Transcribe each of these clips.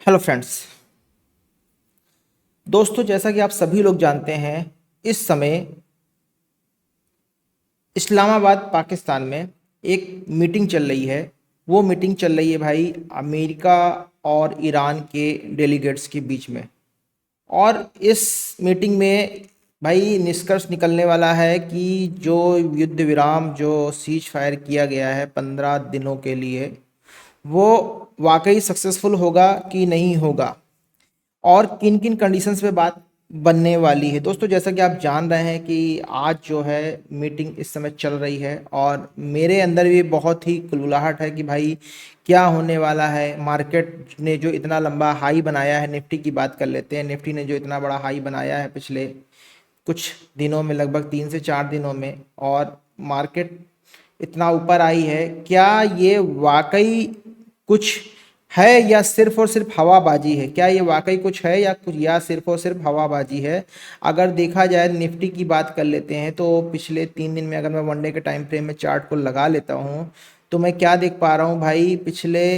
Hello friends. दोस्तों, जैसा कि आप सभी लोग जानते हैं, इस समय इस्लामाबाद पाकिस्तान में एक मीटिंग चल रही है। वो मीटिंग चल रही है भाई अमेरिका और ईरान के डेलीगेट्स के बीच में। और इस मीटिंग में भाई निष्कर्ष निकलने वाला है कि जो युद्ध विराम जो सीज फायर किया गया है 15 दिनों के लिए, वो वाकई सक्सेसफुल होगा कि नहीं होगा, और किन किन कंडीशंस पे बात बनने वाली है। दोस्तों, जैसा कि आप जान रहे हैं कि आज जो है मीटिंग इस समय चल रही है, और मेरे अंदर भी बहुत ही कुलबुलाहट है कि भाई क्या होने वाला है। मार्केट ने जो इतना लंबा हाई बनाया है, निफ्टी की बात कर लेते हैं। निफ्टी ने जो इतना बड़ा हाई बनाया है पिछले कुछ दिनों में, लगभग 3 से 4 दिनों में, और मार्केट इतना ऊपर आई है, क्या ये वाकई कुछ है या सिर्फ और सिर्फ हवाबाजी है? क्या ये वाकई कुछ है या सिर्फ और सिर्फ हवाबाजी है? अगर देखा जाए, निफ्टी की बात कर लेते हैं, तो पिछले 3 दिन में अगर मैं वनडे के टाइम फ्रेम में चार्ट को लगा लेता हूँ, तो मैं क्या देख पा रहा हूँ भाई। पिछले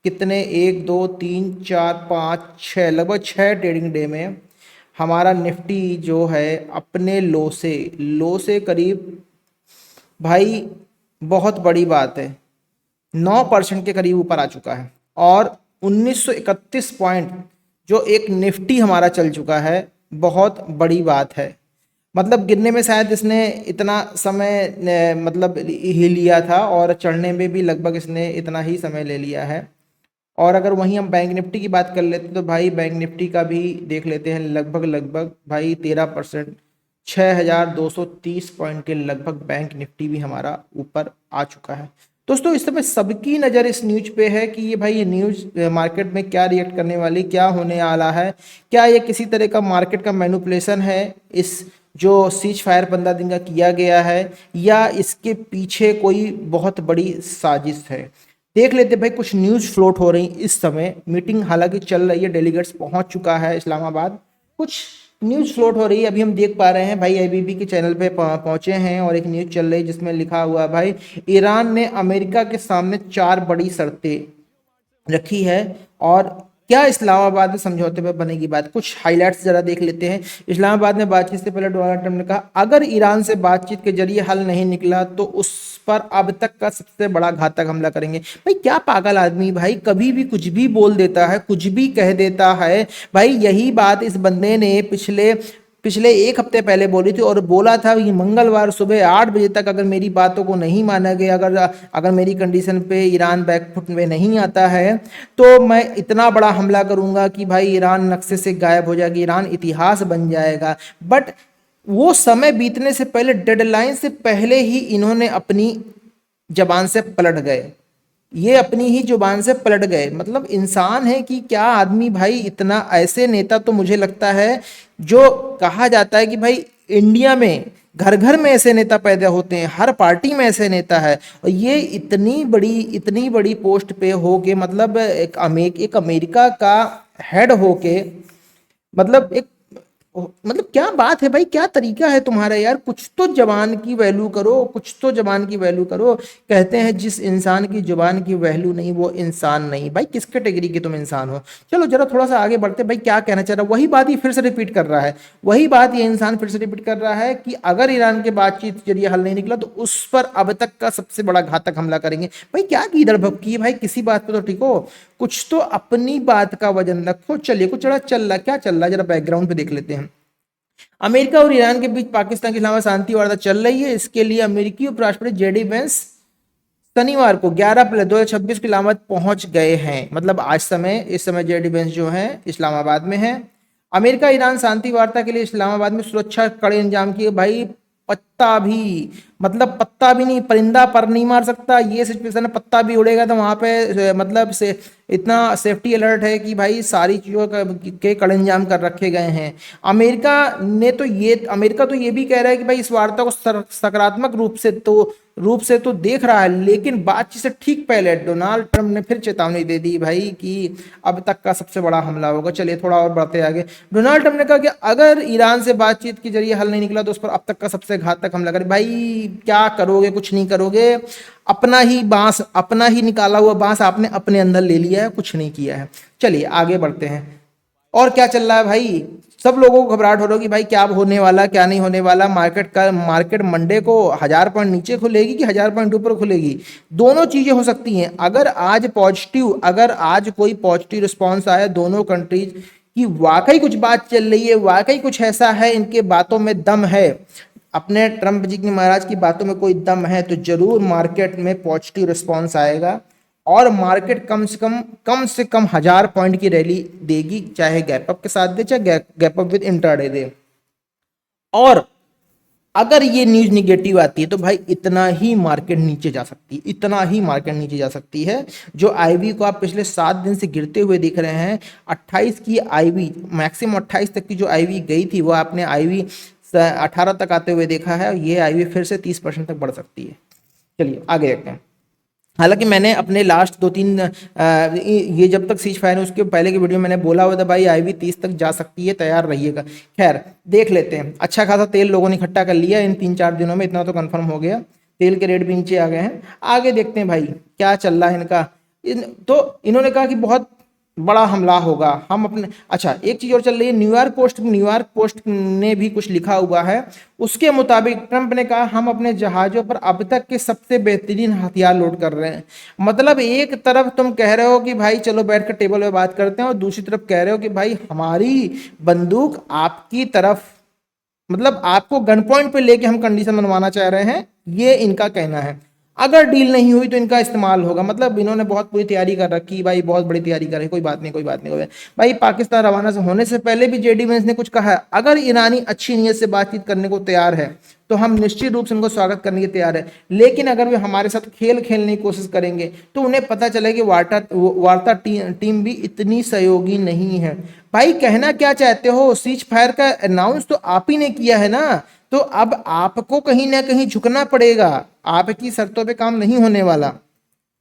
कितने, 1 2 3 4 5 6, लगभग 6 ट्रेडिंग डे में हमारा निफ्टी जो है अपने लो से करीब, भाई बहुत बड़ी बात है, 9% के करीब ऊपर आ चुका है। और 1931 पॉइंट जो एक निफ्टी हमारा चल चुका है, बहुत बड़ी बात है। मतलब गिरने में शायद इसने इतना समय मतलब ही लिया था, और चढ़ने में भी लगभग इसने इतना ही समय ले लिया है। और अगर वहीं हम बैंक निफ्टी की बात कर लेते हैं, तो भाई बैंक निफ्टी का भी देख लेते हैं, लगभग लगभग भाई 13%, 6230 पॉइंट के लगभग बैंक निफ्टी भी हमारा ऊपर आ चुका है। दोस्तों, इस समय सबकी नज़र इस न्यूज पे है कि ये भाई ये न्यूज मार्केट में क्या रिएक्ट करने वाली, क्या होने वाला है। क्या ये किसी तरह का मार्केट का मैनिपुलेशन है, इस जो सीज फायर 15 दिन का किया गया है, या इसके पीछे कोई बहुत बड़ी साजिश है? देख लेते भाई। कुछ न्यूज़ फ्लोट हो रही इस समय, मीटिंग हालांकि चल रही है, डेलीगेट्स पहुंच चुका है इस्लामाबाद। कुछ न्यूज़ फ्लोट हो रही है, अभी हम देख पा रहे हैं भाई, आईबीबी के चैनल पे पहुंचे हैं, और एक न्यूज़ चल रही है जिसमें लिखा हुआ है भाई, ईरान ने अमेरिका के सामने 4 बड़ी शर्तें रखी है। और क्या इस्लामाबाद में समझौते पर बनेगी बात? कुछ हाइलाइट्स जरा देख लेते हैं। इस्लामाबाद में बातचीत से पहले डोनाल्ड ट्रंप ने कहा, अगर ईरान से बातचीत के जरिए हल नहीं निकला तो उस पर अब तक का सबसे बड़ा घातक हमला करेंगे। भाई क्या पागल आदमी भाई, कभी भी कुछ भी बोल देता है, कुछ भी कह देता है। भाई यही बात इस बंदे ने पिछले पिछले 1 हफ्ते पहले बोली थी, और बोला था कि मंगलवार सुबह 8 बजे तक अगर मेरी बातों को नहीं माना गया, अगर अगर मेरी कंडीशन पे ईरान बैकफुट में नहीं आता है, तो मैं इतना बड़ा हमला करूंगा कि भाई ईरान नक्शे से गायब हो जाएगी, ईरान इतिहास बन जाएगा। बट वो समय बीतने से पहले, डेडलाइन से पहले ही इन्होंने अपनी जबान से पलट गए। ये अपनी ही जुबान से पलट गए। मतलब इंसान है कि क्या आदमी भाई, इतना ऐसे नेता तो मुझे लगता है, जो कहा जाता है कि भाई इंडिया में घर घर में ऐसे नेता पैदा होते हैं, हर पार्टी में ऐसे नेता है, और ये इतनी बड़ी पोस्ट पे हो के, मतलब एक अमेरिका का हेड हो के, मतलब एक, मतलब क्या बात है भाई, क्या तरीका है तुम्हारा यार? कुछ तो जबान की वैल्यू करो, कुछ तो जबान की वैल्यू करो। कहते हैं जिस इंसान की जुबान की वैल्यू नहीं, वो इंसान नहीं। भाई किस कैटेगरी के तुम इंसान हो? चलो जरा थोड़ा सा आगे बढ़ते। भाई क्या कहना चाह रहा है, वही बात ही फिर से रिपीट कर रहा है, वही बात ये इंसान फिर से रिपीट कर रहा है कि अगर ईरान के बातचीत के जरिए हल नहीं निकला तो उस पर अब तक का सबसे बड़ा घातक हमला करेंगे। भाई क्या की इधर भपकी है भाई, किसी बात पे तो टिको, कुछ तो अपनी बात का वजन रखो। चलिए, कुछ बड़ा चल रहा, क्या चल रहा है जरा बैकग्राउंड पे देख लेते हैं। अमेरिका और ईरान के बीच पाकिस्तान के खिलाफ शांति वार्ता चल रही है। इसके लिए अमेरिकी उपराष्ट्रपति जेडी वेंस शनिवार को 11 अप्रैल 2026 को इस्लामाबाद पहुंच गए हैं। मतलब आज समय, इस समय जेडी वेंस जो है इस्लामाबाद में है। अमेरिका ईरान शांति वार्ता के लिए इस्लामाबाद में सुरक्षा कड़े इंतजाम किए। भाई पत्ता भी, मतलब पत्ता भी नहीं, परिंदा पर नहीं मार सकता, ये सिचुएशन है। पत्ता भी उड़ेगा तो वहां पे मतलब से इतना सेफ्टी अलर्ट है कि भाई सारी चीज़ों के कड़े इंतजाम कर रखे गए हैं। अमेरिका तो ये भी कह रहा है कि भाई इस वार्ता को सकारात्मक रूप से तो रूप से तो देख रहा है, लेकिन बातचीत से ठीक पहले डोनाल्ड ट्रंप ने फिर चेतावनी दे दी भाई कि अब तक का सबसे बड़ा हमला होगा। चलिए थोड़ा और बढ़ते आगे। डोनाल्ड ट्रंप ने कहा कि अगर ईरान से बातचीत के जरिए हल नहीं निकला तो उस पर अब तक का सबसे घातक हमला करें। भाई क्या करोगे, कुछ नहीं करोगे, अपना ही बांस, अपना ही निकाला हुआ बांस आपने अपने अंदर ले लिया है, कुछ नहीं किया है। चलिए आगे बढ़ते हैं। और क्या चल रहा है भाई, सब लोगों को घबराहट हो रही है कि भाई क्या होने वाला, क्या नहीं होने वाला। मार्केट मंडे को 1000 पॉइंट नीचे खुलेगी कि 1000 पॉइंट ऊपर खुलेगी, दोनों चीजें हो सकती हैं। अगर आज कोई पॉजिटिव रिस्पॉन्स आया दोनों कंट्रीज की, वाकई कुछ बात चल रही है, वाकई कुछ ऐसा है, इनके बातों में दम है, अपने ट्रंप जी की महाराज की बातों में कोई दम है, तो जरूर मार्केट में पॉजिटिव रिस्पॉन्स आएगा और मार्केट कम से कम 1000 पॉइंट की रैली देगी, चाहे गैप अप के साथ दे, चाहे गैप अप विद इंट्राडे दे। और अगर ये न्यूज निगेटिव आती है तो भाई इतना ही मार्केट नीचे जा सकती है, इतना ही मार्केट नीचे जा सकती है। जो आईवी को आप पिछले 7 दिन से गिरते हुए दिख रहे हैं, 28 की आईवी, मैक्सिमम 28 तक की जो आईवी गई थी वो आपने आईवी 18 तक आते हुए देखा है। ये आईवी फिर से 30% तक बढ़ सकती है। चलिए आगे देखते हैं। हालांकि मैंने अपने लास्ट 2-3 ये जब तक सीज फायर है उसके पहले की वीडियो में मैंने बोला हुआ था भाई आईवी 30 तक जा सकती है, तैयार रहिएगा। खैर देख लेते हैं। अच्छा खासा तेल लोगों ने इकट्ठा कर लिया इन 3-4 दिनों में, इतना तो कंफर्म हो गया, तेल के रेट भी नीचे आ गए हैं। आगे देखते हैं भाई क्या चल रहा है इनका। तो इन्होंने कहा कि बहुत बड़ा हमला होगा, हम अपने, अच्छा एक चीज और चल रही है, न्यूयॉर्क पोस्ट ने भी कुछ लिखा हुआ है। उसके मुताबिक ट्रंप ने कहा हम अपने जहाजों पर अब तक के सबसे बेहतरीन हथियार लोड कर रहे हैं। मतलब एक तरफ तुम कह रहे हो कि भाई चलो बैठ कर टेबल पे बात करते हैं, और दूसरी तरफ कह रहे हो कि भाई हमारी बंदूक आपकी तरफ, मतलब आपको गन पॉइंट पे लेके हम कंडीशन बनवाना चाह रहे हैं, ये इनका कहना है। अगर डील नहीं हुई तो इनका इस्तेमाल होगा। मतलब इन्होंने बहुत पूरी तैयारी कर रखी भाई, बहुत बड़ी तैयारी कर रही। कोई बात नहीं, कोई बात नहीं, कोई बात नहीं। भाई पाकिस्तान रवाना से होने से पहले भी जेडी वेंस ने कुछ कहा है, अगर ईरानी अच्छी नीयत से बातचीत करने को तैयार है तो हम निश्चित रूप से उनको स्वागत करने के तैयार है, लेकिन अगर वे हमारे साथ खेल खेलने की कोशिश करेंगे तो उन्हें पता चले कि वार्ता टीम भी इतनी सहयोगी नहीं है। भाई कहना क्या चाहते हो, सीज फायर का अनाउंस तो आप ही ने किया है ना, तो अब आपको कहीं ना कहीं झुकना पड़ेगा, आपकी शर्तों पे काम नहीं होने वाला।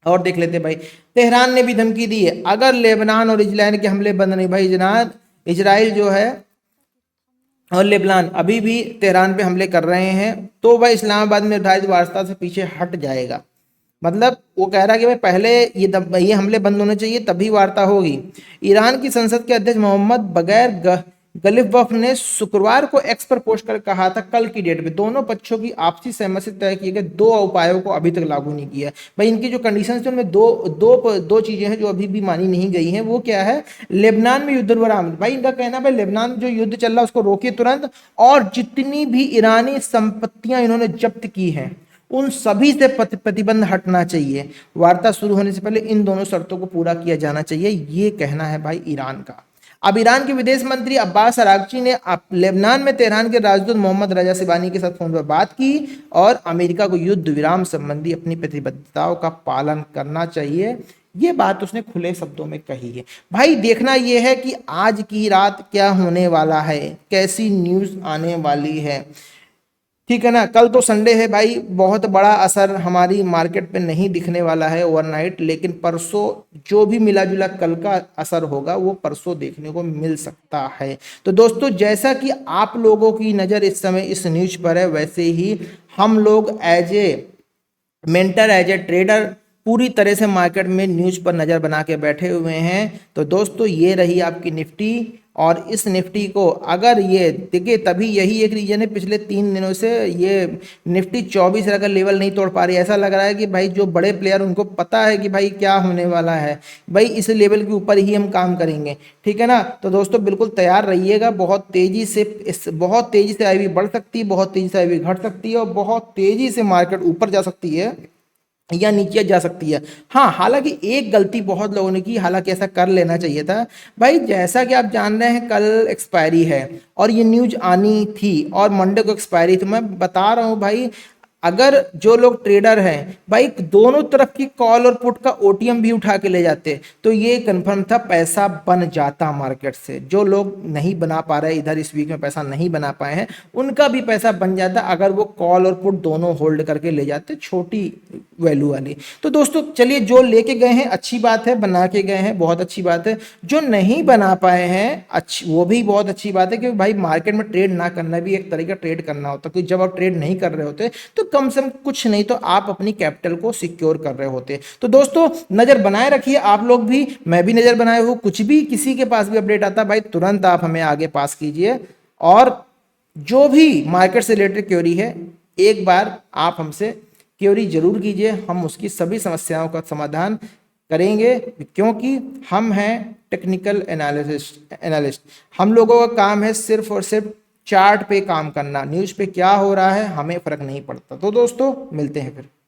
और देख लेते भाई, तेहरान ने भी धमकी दी है अगर लेबनान और इजराइल के हमले बंद नहीं, भाई जनाब इजराइल जो है और लेबनान अभी भी तेहरान पे हमले कर रहे हैं तो वह इस्लामाबाद में निर्धारित वार्ता से पीछे हट जाएगा। मतलब वो कह रहा है कि भाई पहले ये हमले बंद होने चाहिए तभी वार्ता होगी। ईरान की संसद के अध्यक्ष मोहम्मद बगैर गलिफबफ ने शुक्रवार को एक्स पर पोस्ट कर कहा था कल की डेट में दोनों पक्षों की आपसी सहमति से तय किए गए 2 उपायों को अभी तक लागू नहीं किया है। भाई इनकी जो कंडीशन है उनमें दो चीजें हैं जो अभी भी मानी नहीं गई हैं। वो क्या है, लेबनान में युद्ध विराम। भाई इनका कहना है भाई लेबनान जो युद्ध चल रहा है उसको रोकिए तुरंत, और जितनी भी ईरानी संपत्तियां इन्होंने जब्त की हैं उन सभी से प्रतिबंध हटना चाहिए। वार्ता शुरू होने से पहले इन दोनों शर्तों को पूरा किया जाना चाहिए, ये कहना है भाई ईरान का। अब ईरान के विदेश मंत्री अब्बास अरागची ने लेबनान में तेहरान के राजदूत मोहम्मद रजा सिबानी के साथ फोन पर बात की और अमेरिका को युद्ध विराम संबंधी अपनी प्रतिबद्धताओं का पालन करना चाहिए, ये बात उसने खुले शब्दों में कही है। भाई देखना यह है कि आज की रात क्या होने वाला है, कैसी न्यूज आने वाली है, ठीक है ना। कल तो संडे है भाई, बहुत बड़ा असर हमारी मार्केट पे नहीं दिखने वाला है ओवरनाइट, लेकिन परसों जो भी मिला जुला कल का असर होगा वो परसों देखने को मिल सकता है। तो दोस्तों जैसा कि आप लोगों की नज़र इस समय इस न्यूज पर है, वैसे ही हम लोग as a mentor, as a trader पूरी तरह से मार्केट में न्यूज पर नज़र बना के बैठे हुए हैं। तो दोस्तों ये रही आपकी निफ्टी, और इस निफ्टी को अगर ये देखिए, तभी यही एक रीजन है पिछले 3 दिनों से ये निफ्टी 24 का लेवल नहीं तोड़ पा रही। ऐसा लग रहा है कि भाई जो बड़े प्लेयर उनको पता है कि भाई क्या होने वाला है, भाई इस लेवल के ऊपर ही हम काम करेंगे, ठीक है ना। तो दोस्तों बिल्कुल तैयार रहिएगा, बहुत तेजी से आईवी बढ़ सकती है, बहुत तेजी से आईवी घट सकती है, और बहुत तेजी से मार्केट ऊपर जा सकती है या नीचे जा सकती है। हाँ, हालांकि एक गलती बहुत लोगों ने की, हालांकि ऐसा कर लेना चाहिए था भाई। जैसा कि आप जान रहे हैं कल एक्सपायरी है और ये न्यूज आनी थी और मंडे को एक्सपायरी, तो मैं बता रहा हूँ भाई अगर जो लोग ट्रेडर हैं भाई दोनों तरफ की कॉल और पुट का ओटीएम भी उठा के ले जाते तो ये कंफर्म था पैसा बन जाता मार्केट से। जो लोग नहीं बना पा रहे इधर इस वीक में पैसा नहीं बना पाए हैं उनका भी पैसा बन जाता अगर वो कॉल और पुट दोनों होल्ड करके ले जाते छोटी वैल्यू वाली। तो दोस्तों चलिए जो लेके गए हैं अच्छी बात है, बना के गए हैं बहुत अच्छी बात है, जो नहीं बना पाए हैं अच्छी वो भी बहुत अच्छी बात है क्योंकि भाई मार्केट में ट्रेड ना करना भी एक तरीका ट्रेड करना होता है। क्योंकि जब आप ट्रेड नहीं कर रहे होते तो कम से कम कुछ नहीं तो आप अपनी कैपिटल को सिक्योर कर रहे होते। तो दोस्तों नजर बनाए रखिए आप लोग भी, मैं भी नजर बनाए हूं, कुछ भी किसी के पास भी अपडेट आता भाई तुरंत आप हमें आगे पास कीजिए। और जो भी मार्केट से रिलेटेड क्वेरी है एक बार आप हमसे क्वेरी जरूर कीजिए, हम उसकी सभी समस्याओं का समाधान करेंगे क्योंकि हम हैं टेक्निकल एनालिस्ट। हम लोगों का काम है सिर्फ और सिर्फ चार्ट पे काम करना, न्यूज़ पे क्या हो रहा है हमें फर्क नहीं पड़ता। तो दोस्तों मिलते हैं फिर।